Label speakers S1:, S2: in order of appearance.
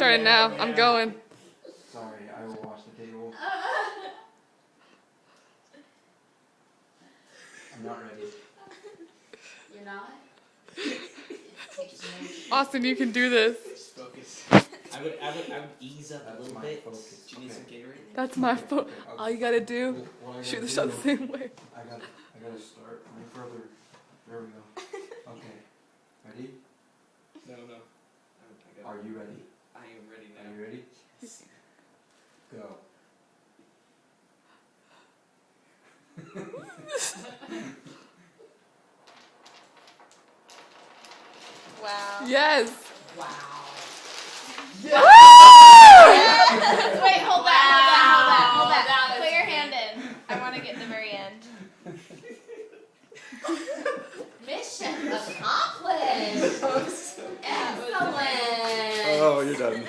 S1: starting now. I'm going.
S2: Sorry, I will watch the table. I'm not ready.
S3: You're not?
S1: Austin, you can do this.
S4: Just focus. I would ease up a little bit.
S2: Focus.
S4: Do you need some Gatorade?
S1: That's my phone.
S2: Okay.
S1: All you gotta do,
S2: What I gotta
S1: shoot the
S2: do
S1: shot the
S2: though,
S1: same way.
S2: I gotta start my further. There we go. Okay. Ready?
S4: No.
S2: Are you ready?
S4: I am ready now.
S2: Are you ready?
S4: Yes.
S2: Go.
S5: Wow.
S1: Yes.
S3: Wow.
S5: Wait, hold that. Put your hand in. I want to get the very end.
S3: Mission accomplished. Excellent.
S2: Oh, you're done.